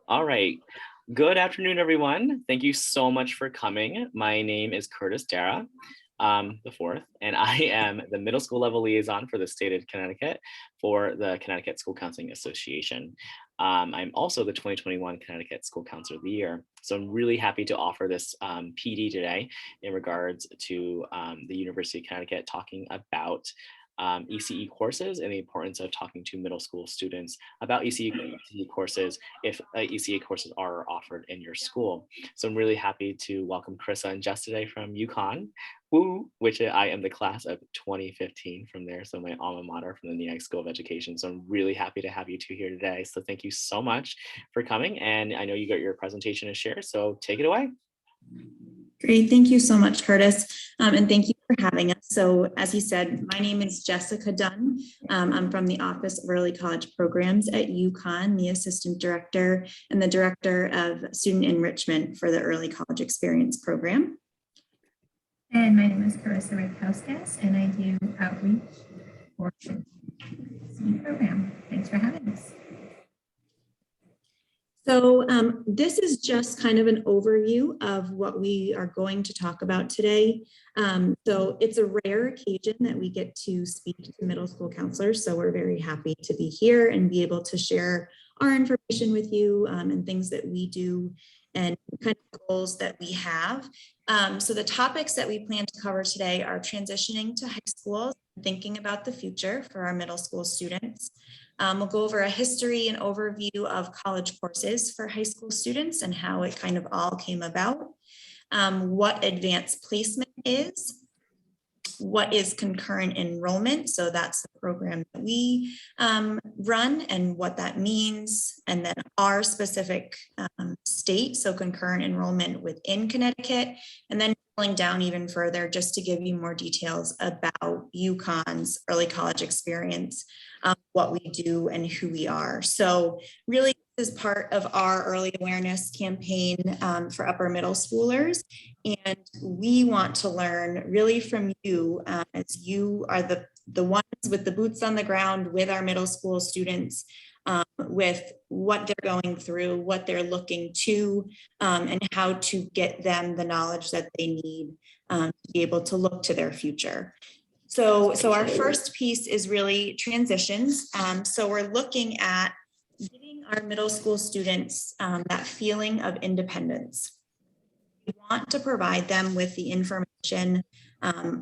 All right. Good afternoon, everyone. Thank you so much for coming. My name is Curtis Dara, the fourth, and I am the middle school level liaison for the state of Connecticut for the Connecticut School Counseling Association. I'm also the 2021 Connecticut School Counselor of the Year. So I'm really happy to offer this PD today in regards to the University of Connecticut talking about ECE courses and the importance of talking to middle school students about ECE courses if ECE courses are offered in your school. So I'm really happy to welcome Carissa and Jess today from UConn, which I am the class of 2015 from there. So my alma mater from the NEAG School of Education. So I'm really happy to have you two here today. So thank you so much for coming. And I know you got your presentation to share, so take it away. Great. Thank you so much, Curtis. And thank you for having us. So as he said, my name is Jessica Dunn. I'm from the Office of Early College Programs at UConn, the Assistant Director and the Director of Student Enrichment for the Early College Experience Program. And my name is Carissa Redkauskas, and I do outreach for the ECE program. Thanks for having us. So this is just kind of an overview of what we are going to talk about today. So it's a rare occasion that we get to speak to middle school counselors. So we're very happy to be here and be able to share our information with you and things that we do and kind of goals that we have. So the topics that we plan to cover today are transitioning to high school, thinking about the future for our middle school students. We'll go over a history and overview of college courses for high school students and how it kind of all came about, what advanced placement is, what is concurrent enrollment, so that's the program that we run and what that means, and then our specific state, so concurrent enrollment within Connecticut, and then drilling down even further just to give you more details about UConn's early college experience, what we do and who we are. So really this is part of our early awareness campaign for upper middle schoolers. And we want to learn really from you as you are the ones with the boots on the ground with our middle school students, with what they're going through, what they're looking to, and how to get them the knowledge that they need to be able to look to their future. So our first piece is really transitions. So we're looking at giving our middle school students that feeling of independence. We want to provide them with the information,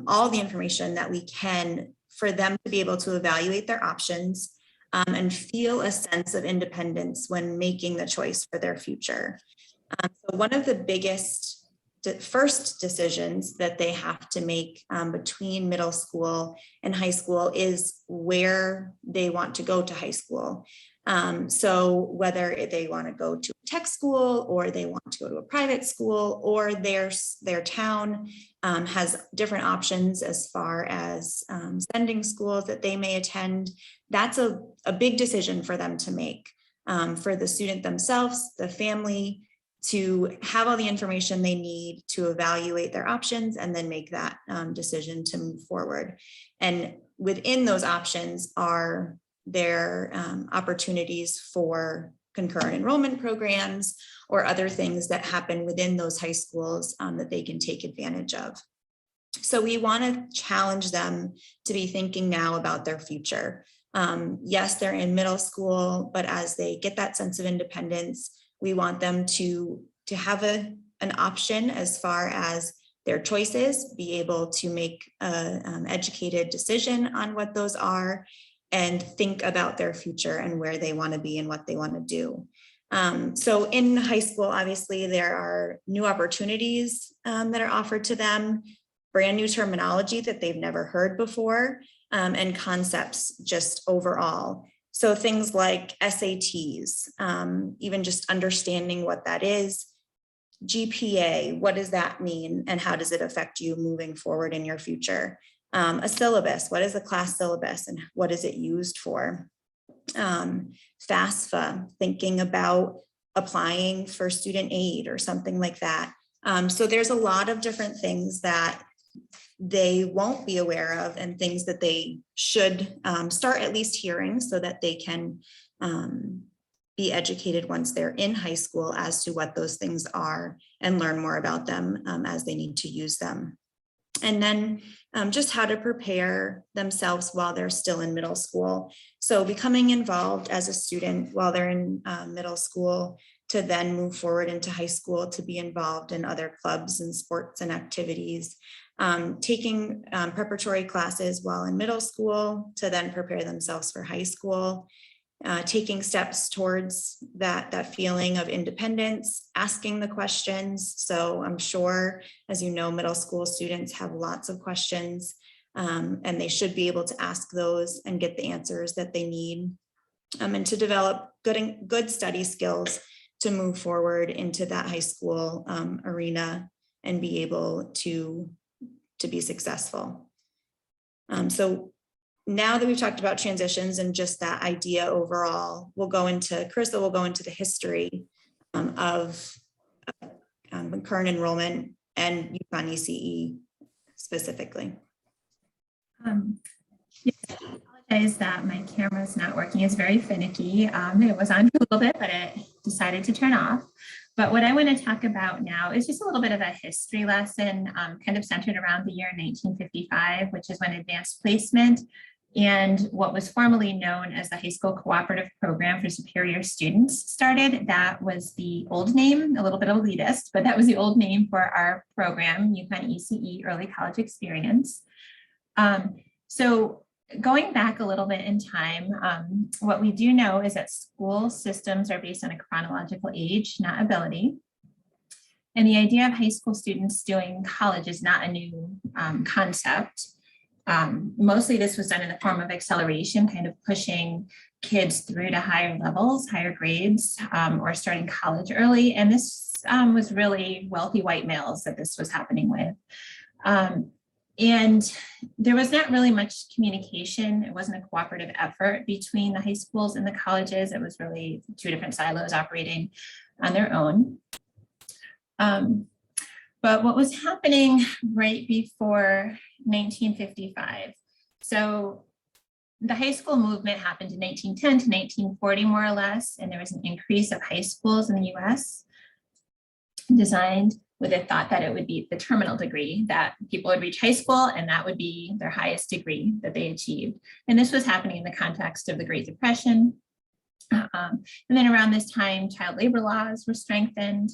all the information that we can for them to be able to evaluate their options and feel a sense of independence when making the choice for their future. So one of the biggest first decisions that they have to make between middle school and high school is where they want to go to high school. So whether they want to go to a tech school or they want to go to a private school or their town has different options as far as sending schools that they may attend, that's a big decision for them to make, for the student themselves, the family, to have all the information they need to evaluate their options and then make that decision to move forward. And within those options are their opportunities for concurrent enrollment programs or other things that happen within those high schools that they can take advantage of. So we want to challenge them to be thinking now about their future. Yes, they're in middle school, but as they get that sense of independence, we want them to have an option as far as their choices, be able to make an educated decision on what those are, and think about their future and where they want to be and what they want to do. So in high school, obviously, there are new opportunities that are offered to them, brand new terminology that they've never heard before, and concepts just overall. So things like SATs, even just understanding what that is, GPA, what does that mean and how does it affect you moving forward in your future? A syllabus, what is a class syllabus and what is it used for? FAFSA, thinking about applying for student aid or something like that. So there's a lot of different things that they won't be aware of and things that they should start at least hearing so that they can be educated once they're in high school as to what those things are and learn more about them as they need to use them. And then just how to prepare themselves while they're still in middle school. So becoming involved as a student while they're in middle school, to then move forward into high school, to be involved in other clubs and sports and activities, taking preparatory classes while in middle school to then prepare themselves for high school, taking steps towards that feeling of independence, asking the questions. So I'm sure, as you know, middle school students have lots of questions, and they should be able to ask those and get the answers that they need, and to develop good study skills to move forward into that high school arena and be able to be successful. So now that we've talked about transitions and just that idea overall, Carissa will go into the history of concurrent enrollment and UConn ECE specifically. I apologize that my camera's not working. It's very finicky. It was on for a little bit, but it decided to turn off. But what I want to talk about now is just a little bit of a history lesson, kind of centered around the year 1955, which is when advanced placement and what was formerly known as the High School Cooperative Program for Superior Students started. That was the old name, a little bit elitist, but that was the old name for our program, UConn ECE Early College Experience. So going back a little bit in time, what we do know is that school systems are based on a chronological age, not ability. And the idea of high school students doing college is not a new concept. Mostly this was done in the form of acceleration, kind of pushing kids through to higher levels, higher grades, or starting college early. And this was really wealthy white males that this was happening with. And there was not really much communication. It wasn't a cooperative effort between the high schools and the colleges. It was really two different silos operating on their own. But what was happening right before 1955? So the high school movement happened in 1910 to 1940, more or less, and there was an increase of high schools in the US designed with a thought that it would be the terminal degree, that people would reach high school and that would be their highest degree that they achieved. And this was happening in the context of the Great Depression. And then around this time, child labor laws were strengthened.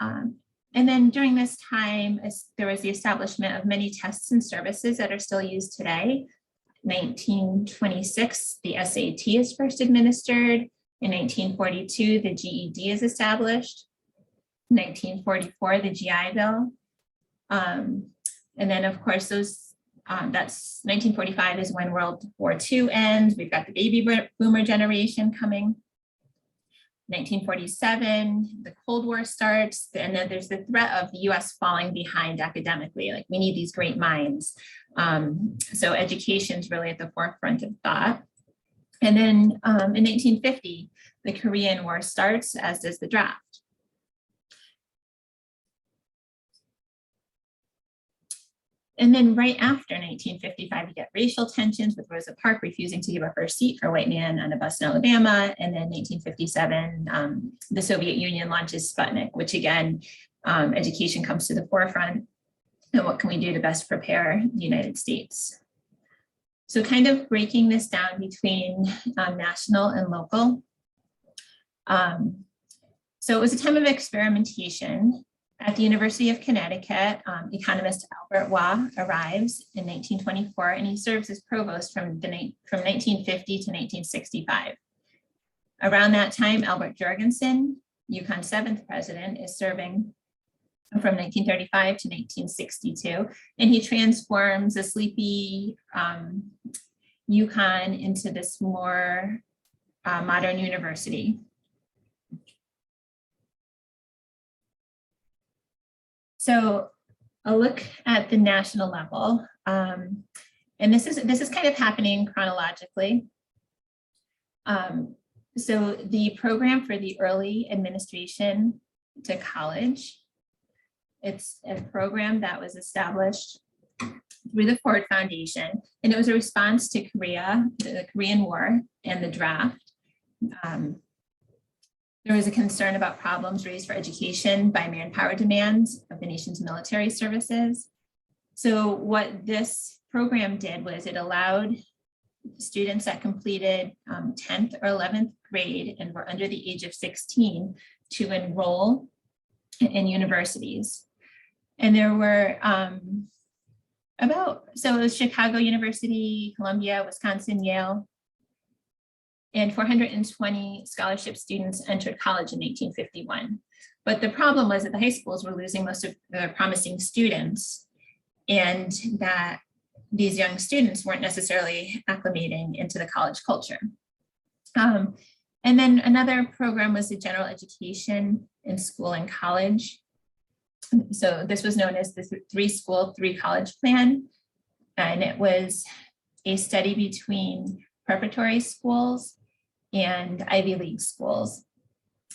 And then during this time, there was the establishment of many tests and services that are still used today. 1926, the SAT is first administered. In 1942, the GED is established. 1944, the GI Bill. And then of course, that's 1945 is when World War II ends. We've got the baby boomer generation coming. 1947, the Cold War starts, and then there's the threat of the US falling behind academically. Like, we need these great minds. So education is really at the forefront of thought. And then in 1950, the Korean War starts, as does the draft. And then right after 1955, you get racial tensions with Rosa Parks refusing to give up her seat for a white man on a bus in Alabama. And then 1957, the Soviet Union launches Sputnik, which again, education comes to the forefront. And what can we do to best prepare the United States? So kind of breaking this down between national and local. So it was a time of experimentation. At the University of Connecticut, economist Albert Waugh arrives in 1924, and he serves as provost from 1950 to 1965. Around that time, Albert Jorgensen, UConn's 7th president, is serving from 1935 to 1962, and he transforms a sleepy UConn into this more modern university. So a look at the national level, and this is kind of happening chronologically. So the program for the early administration to college, it's a program that was established through the Ford Foundation, and it was a response to Korea, the Korean War, and the draft. There was a concern about problems raised for education by manpower demands of the nation's military services. So what this program did was it allowed students that completed 10th or 11th grade and were under the age of 16 to enroll in universities. And there were so it was Chicago University, Columbia, Wisconsin, Yale, and 420 scholarship students entered college in 1851. But the problem was that the high schools were losing most of their promising students, and that these young students weren't necessarily acclimating into the college culture. And then another program was the general education in school and college. So this was known as the 3-school, 3-college plan. And it was a study between preparatory schools and Ivy League schools,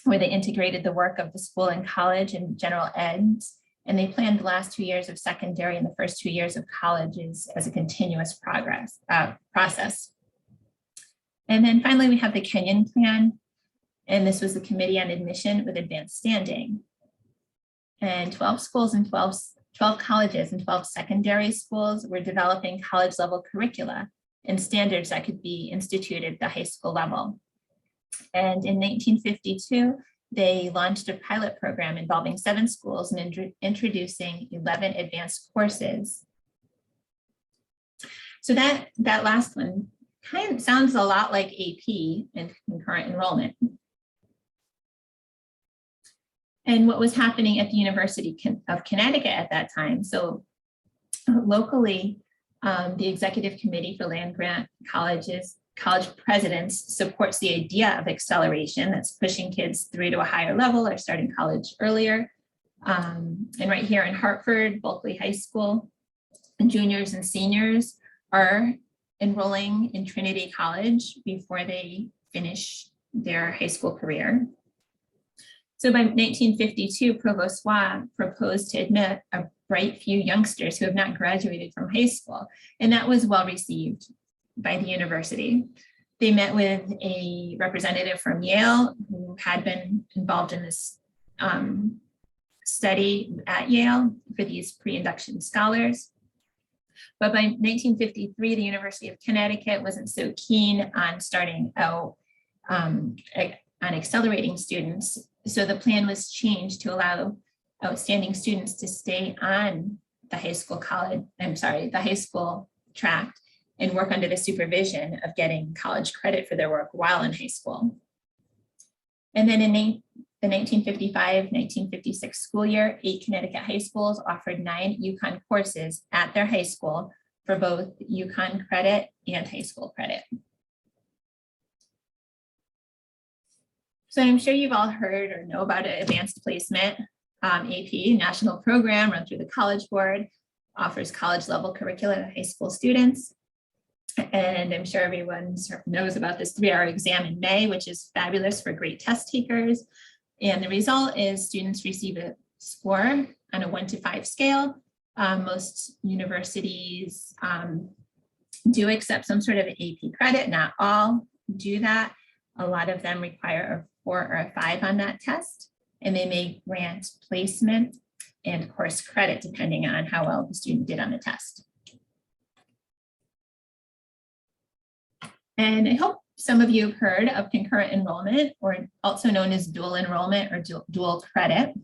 where they integrated the work of the school and college and general eds. And they planned the last 2 years of secondary and the first 2 years of college as a continuous process. And then finally, we have the Kenyon plan. And this was the Committee on Admission with Advanced Standing. And 12 schools and 12 colleges and 12 secondary schools were developing college level curricula and standards that could be instituted at the high school level. And in 1952, they launched a pilot program involving 7 schools and introducing 11 advanced courses. So that last one kind of sounds a lot like AP and concurrent enrollment. And what was happening at the University of Connecticut at that time. So locally, the Executive Committee for Land Grant College presidents supports the idea of acceleration, that's pushing kids through to a higher level or starting college earlier. And right here in Hartford, Bulkley High School, juniors and seniors are enrolling in Trinity College before they finish their high school career. So by 1952, Provost Waugh proposed to admit a bright few youngsters who have not graduated from high school, and that was well received by the university. They met with a representative from Yale who had been involved in this study at Yale for these pre-induction scholars. But by 1953, the University of Connecticut wasn't so keen on starting out on accelerating students. So the plan was changed to allow outstanding students to stay on the high school track and work under the supervision of getting college credit for their work while in high school. And then in the 1955-1956 school year, 8 Connecticut high schools offered 9 UConn courses at their high school for both UConn credit and high school credit. So I'm sure you've all heard or know about it, advanced placement. AP, national program run through the College Board, offers college level curricula to high school students. And I'm sure everyone knows about this 3-hour exam in May, which is fabulous for great test takers. And the result is students receive a score on a 1 to 5 scale. Most universities do accept some sort of AP credit, not all do that. A lot of them require a 4 or a 5 on that test, and they may grant placement and course credit depending on how well the student did on the test. And I hope some of you have heard of concurrent enrollment, or also known as dual enrollment or dual credit.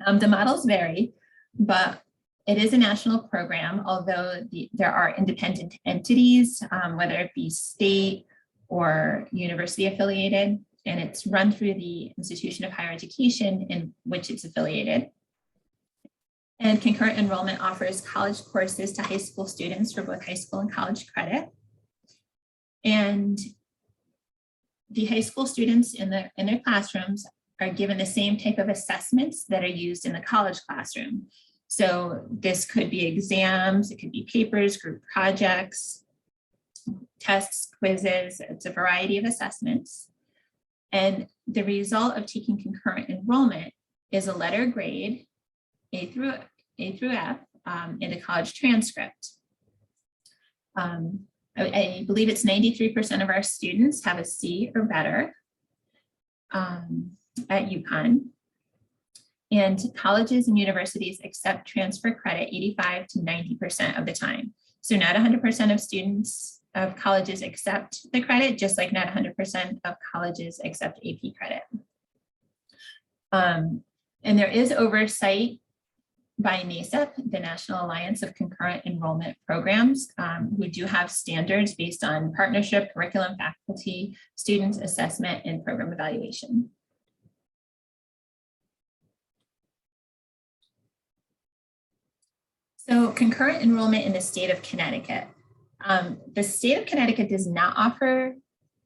The models vary, but it is a national program, although there are independent entities, whether it be state or university affiliated, and it's run through the institution of higher education in which it's affiliated. And concurrent enrollment offers college courses to high school students for both high school and college credit. And the high school students in their classrooms are given the same type of assessments that are used in the college classroom. So this could be exams, it could be papers, group projects, tests, quizzes. It's a variety of assessments. And the result of taking concurrent enrollment is a letter grade, A through F, and a college transcript. I believe it's 93% of our students have a C or better at UConn. And colleges and universities accept transfer credit 85 to 90% of the time. So not 100% of students of colleges accept the credit, just like not 100% of colleges accept AP credit. And there is oversight by NACEP, the National Alliance of Concurrent Enrollment Programs. We do have standards based on partnership, curriculum, faculty, students, assessment, and program evaluation. So concurrent enrollment in the state of Connecticut. The state of Connecticut does not offer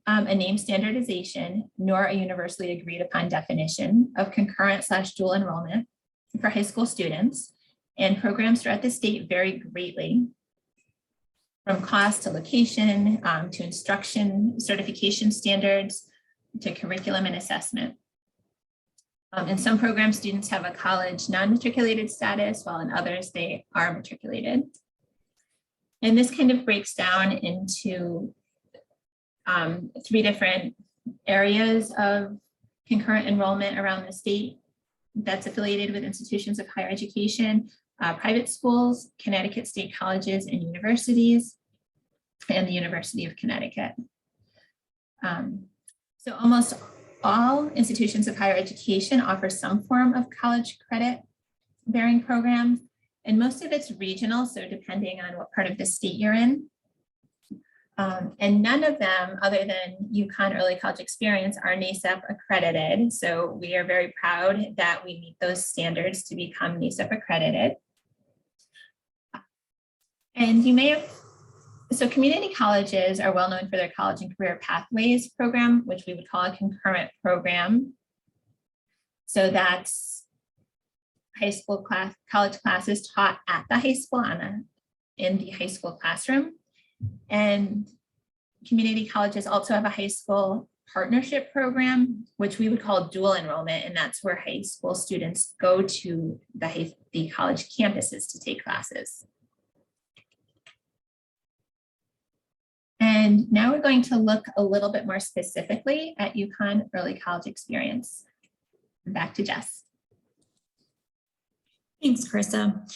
a name standardization nor a universally agreed upon definition of concurrent/dual enrollment for high school students, and programs throughout the state vary greatly from cost to location to instruction, certification standards, to curriculum and assessment. In some programs, students have a college non-matriculated status, while in others they are matriculated. And this kind of breaks down into 3 different areas of concurrent enrollment around the state that's affiliated with institutions of higher education, private schools, Connecticut state colleges and universities, and the University of Connecticut. So almost all institutions of higher education offer some form of college credit bearing program, and most of it's regional, so depending on what part of the state you're in. And none of them, other than UConn Early College Experience, are NACEP accredited. So we are very proud that we meet those standards to become NACEP accredited. And you may have, so community colleges are well known for their college and career pathways program, which we would call a concurrent program. So that's high school class, college classes taught at the high school in the high school classroom. And community colleges also have a high school partnership program, which we would call dual enrollment. And that's where high school students go to the college campuses to take classes. And now we're going to look a little bit more specifically at UConn Early College Experience. Back to Jess. Thanks, Carissa.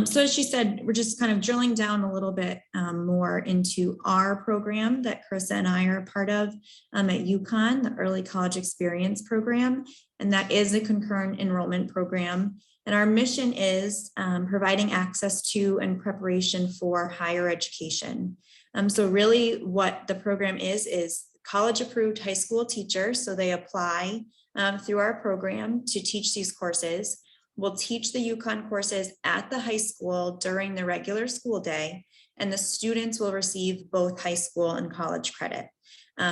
So as she said, we're just kind of drilling down a little bit more into our program that Carissa and I are a part of at UConn, the Early College Experience program. And that is a concurrent enrollment program. And our mission is providing access to and preparation for higher education. So really what the program is college approved high school teachers. So they apply through our program to teach these courses. We'll teach the UConn courses at the high school during the regular school day, and the students will receive both high school and college credit.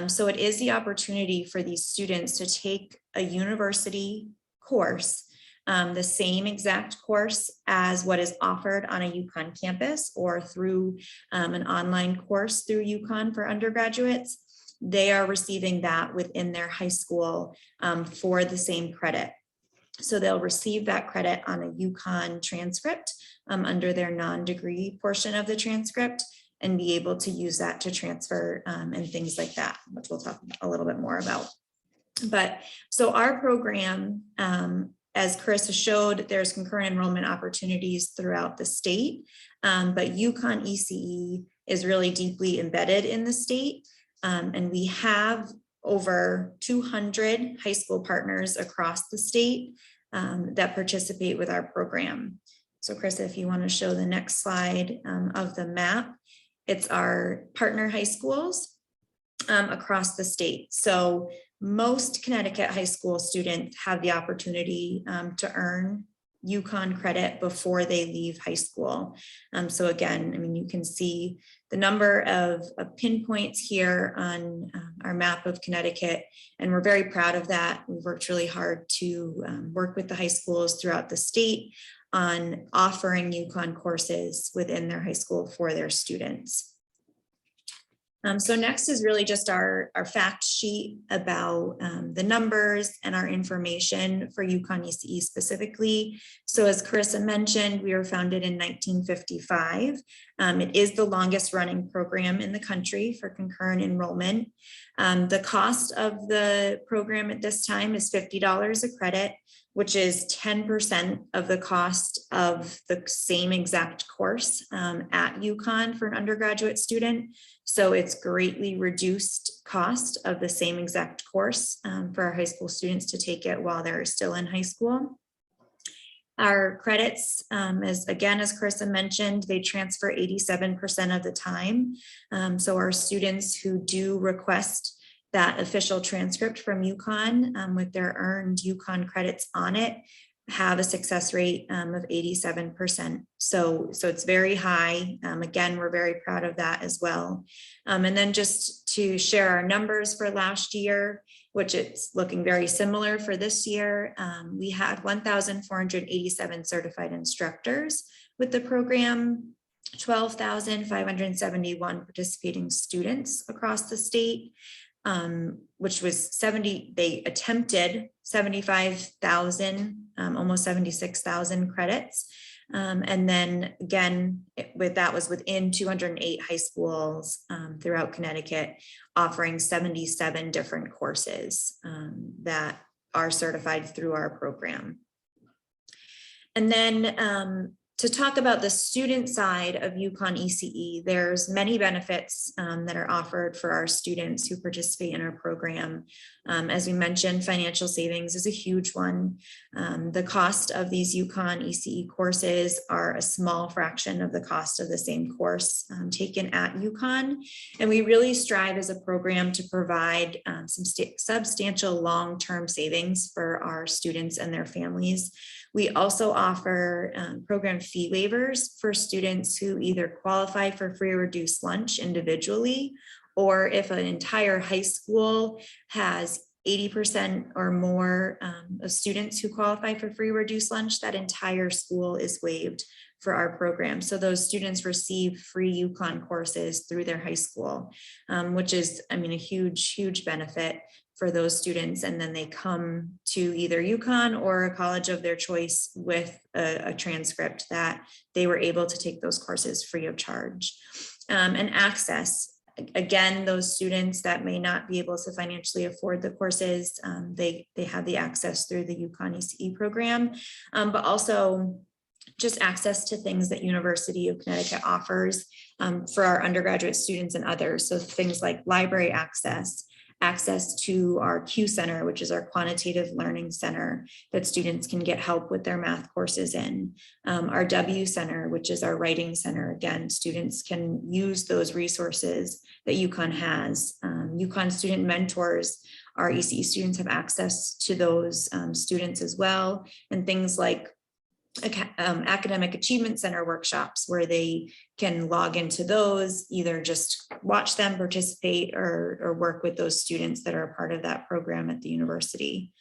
So it is the opportunity for these students to take a university course, the same exact course as what is offered on a UConn campus or through an online course through UConn for undergraduates. They are receiving that within their high school for the same credit. So they'll receive that credit on a UConn transcript under their non-degree portion of the transcript and be able to use that to transfer and things like that, which we'll talk a little bit more about. But so our program, as Carissa showed, there's concurrent enrollment opportunities throughout the state, but UConn ECE is really deeply embedded in the state. And we have over 200 high school partners across the state that participate with our program. So Carissa, if you want to show the next slide of the map, it's our partner high schools across the state. So most Connecticut high school students have the opportunity to earn UConn credit before they leave high school. So again, I mean, you can see the number of pinpoints here on our map of Connecticut, and we're very proud of that. We've worked really hard to work with the high schools throughout the state on offering UConn courses within their high school for their students. So next is really just our fact sheet about the numbers and our information for UConn ECE specifically. So as Carissa mentioned, we were founded in 1955. It is the longest running program in the country for concurrent enrollment. The cost of the program at this time is $50 a credit, which is 10% of the cost of the same exact course at UConn for an undergraduate student. So it's greatly reduced cost of the same exact course for our high school students to take it while they're still in high school. Our credits, as Carissa mentioned, they transfer 87% of the time. So our students who do request that official transcript from UConn with their earned UConn credits on it have a success rate of 87%. So it's very high. Again, we're very proud of that as well. And then just to share our numbers for last year, which it's looking very similar for this year, we had 1,487 certified instructors with the program, 12,571 participating students across the state, which was they attempted 75,000, almost 76,000 credits. And then again, that was within 208 high schools throughout Connecticut, offering 77 different courses that are certified through our program. And then to talk about the student side of UConn ECE, there's many benefits that are offered for our students who participate in our program. As we mentioned, financial savings is a huge one. The cost of these UConn ECE courses are a small fraction of the cost of the same course taken at UConn. And we really strive as a program to provide some substantial long-term savings for our students and their families. We also offer program fee waivers for students who either qualify for free or reduced lunch individually, or if an entire high school has 80% or more of students who qualify for free or reduced lunch, that entire school is waived for our program. So those students receive free UConn courses through their high school, which is, a huge, huge benefit for those students. And then they come to either UConn or a college of their choice with a transcript that they were able to take those courses free of charge. And access. Again, those students that may not be able to financially afford the courses, they have the access through the UConn ECE program, but also just access to things that University of Connecticut offers for our undergraduate students and others. So things like library access to our Q Center, which is our quantitative learning center that students can get help with their math courses in. Our W Center, which is our writing center. Again, students can use those resources that UConn has. UConn student mentors, our ECE students have access to those students as well. And things like academic achievement center workshops where they can log into those, either just watch them participate or work with those students that are a part of that program at the university.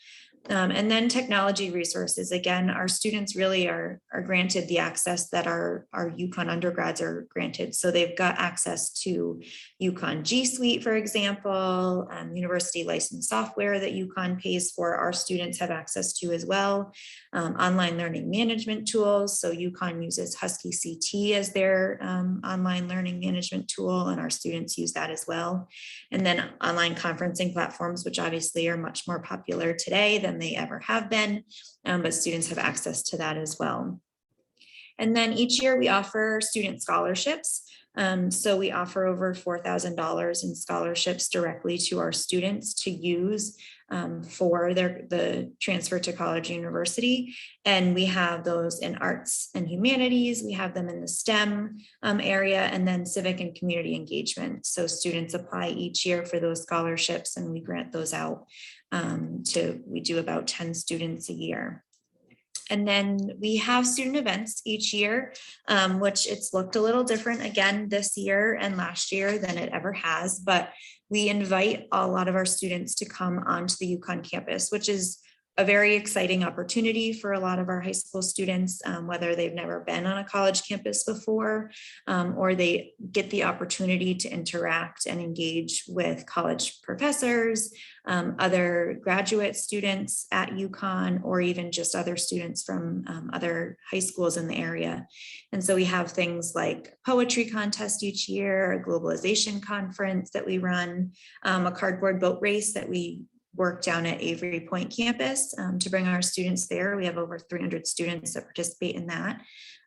And then technology resources. Again, our students really are granted the access that our UConn undergrads are granted. So they've got access to UConn G Suite, for example, university licensed software that UConn pays for, our students have access to as well. Online learning management tools. So UConn uses Husky CT as their online learning management tool, and our students use that as well. And then online conferencing platforms, which obviously are much more popular today than they ever have been, but students have access to that as well. And then each year we offer student scholarships. So we offer over $4,000 in scholarships directly to our students to use for the transfer to college or university. And we have those in arts and humanities. We have them in the STEM area, and then civic and community engagement. So students apply each year for those scholarships and we grant those out we do about 10 students a year. And then we have student events each year, which it's looked a little different again this year and last year than it ever has, but we invite a lot of our students to come onto the UConn campus, which is a very exciting opportunity for a lot of our high school students, whether they've never been on a college campus before, or they get the opportunity to interact and engage with college professors, other graduate students at UConn, or even just other students from other high schools in the area. And so we have things like poetry contest each year, a globalization conference that we run, a cardboard boat race that we work down at Avery Point campus to bring our students there. We have over 300 students that participate in that.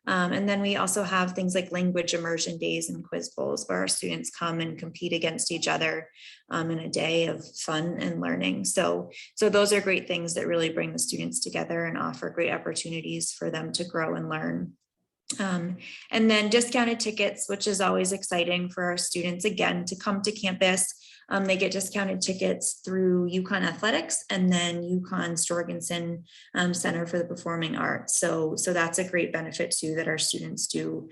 And then we also have things like language immersion days and quiz bowls where our students come and compete against each other in a day of fun and learning. So those are great things that really bring the students together and offer great opportunities for them to grow and learn. And then discounted tickets, which is always exciting for our students, again, to come to campus. They get discounted tickets through UConn Athletics and then UConn Storgensen Center for the Performing Arts. So that's a great benefit too that our students do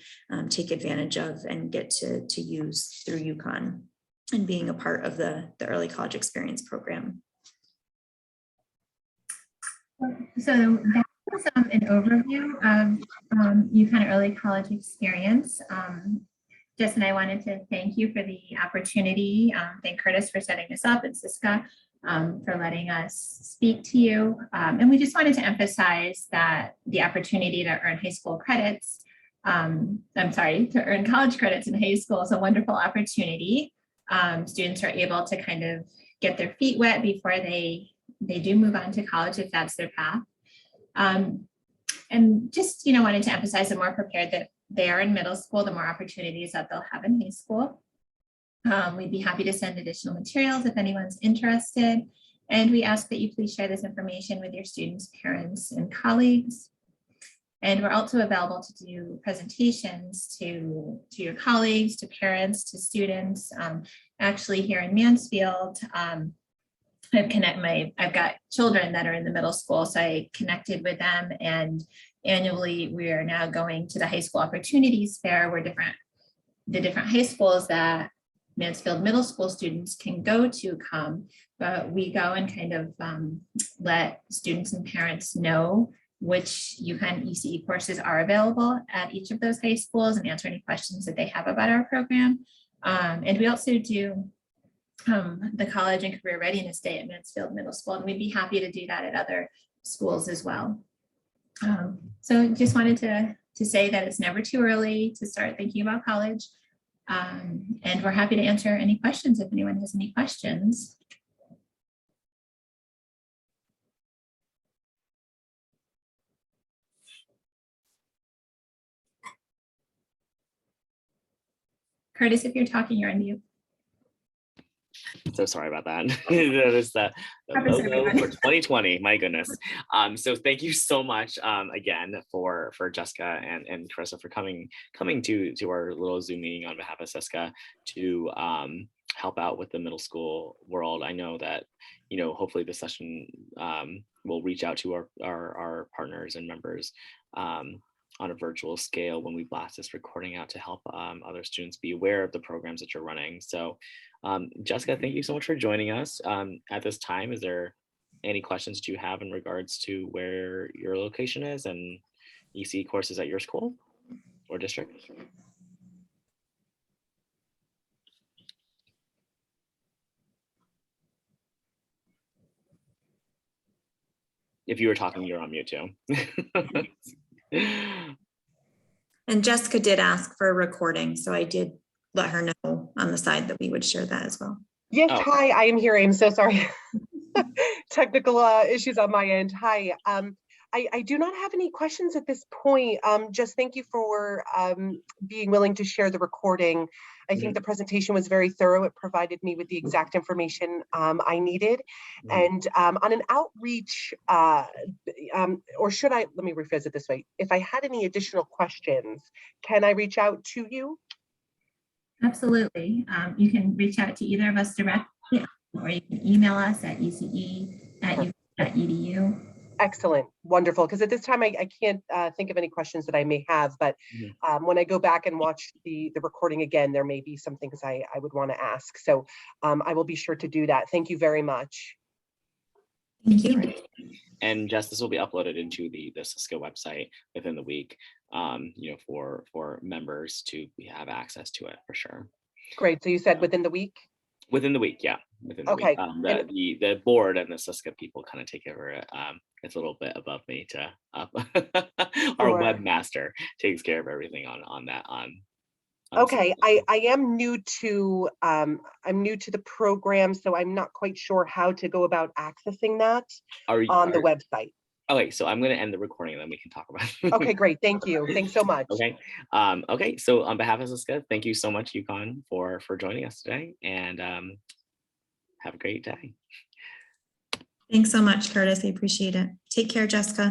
take advantage of and get to use through UConn and being a part of the Early College Experience program. So that was an overview of UConn Early College Experience. Jess and I wanted to thank you for the opportunity. Thank Curtis for setting this up and Siska for letting us speak to you. And we just wanted to emphasize that the opportunity to earn high school credits, to earn college credits in high school is a wonderful opportunity. Students are able to kind of get their feet wet before they do move on to college if that's their path. And just, wanted to emphasize the more prepared that they are in middle school, the more opportunities that they'll have in high school. We'd be happy to send additional materials if anyone's interested. And we ask that you please share this information with your students, parents, and colleagues. And we're also available to do presentations to your colleagues, to parents, to students. Actually, here in Mansfield, I've got children that are in the middle school, so I connected with them, and annually we are now going to the High School Opportunities Fair, where the different high schools that Mansfield middle school students can go to come, but we go and kind of let students and parents know which UConn ECE courses are available at each of those high schools and answer any questions that they have about our program. And we also do the College and Career Readiness Day at Mansfield Middle School, and we'd be happy to do that at other schools as well. So just wanted to say that it's never too early to start thinking about college. And we're happy to answer any questions if anyone has any questions. Curtis, if you're talking, you're on mute. So sorry about that. That is the logo for 2020. My goodness. So thank you so much again for Jessica and Carissa for coming to our little Zoom meeting on behalf of Siska to help out with the middle school world. I know that hopefully this session will reach out to our partners and members on a virtual scale when we blast this recording out to help other students be aware of the programs that you're running. So Jessica, thank you so much for joining us. At this time, is there any questions that you have in regards to where your location is and ECE courses at your school or district? If you were talking, you're on mute too. And Jessica did ask for a recording, so I did let her know on the side that we would share that as well. Yes, Oh. Hi, I am here. I'm so sorry. Technical issues on my end. Hi, I do not have any questions at this point. Just thank you for being willing to share the recording. I think the presentation was very thorough. It provided me with the exact information I needed. And on an outreach, or should I, let me rephrase it this way. If I had any additional questions, can I reach out to you? Absolutely. You can reach out to either of us directly, or you can email us at ece@uconn.edu. Excellent. Wonderful. Because at this time, I can't think of any questions that I may have, but when I go back and watch the recording again, there may be some things I would want to ask. So I will be sure to do that. Thank you very much. Thank you. And Jess, this will be uploaded into the Cisco website within the week, for members to have access to it for sure. Great. So you said within the week? Within the week, yeah. Within the Okay. week. The board and the Cisco people kind of take over it. It's a little bit above me to our Sure. webmaster takes care of everything on that. Okay, I am new to I'm new to the program, so I'm not quite sure how to go about accessing that on the website. Okay, so I'm going to end the recording and then we can talk about it. Okay, great. Thank you. Thanks so much. Okay. Okay. So on behalf of Cisco, thank you so much, UConn, for joining us today, and have a great day. Thanks so much, Curtis. I appreciate it. Take care, Jessica.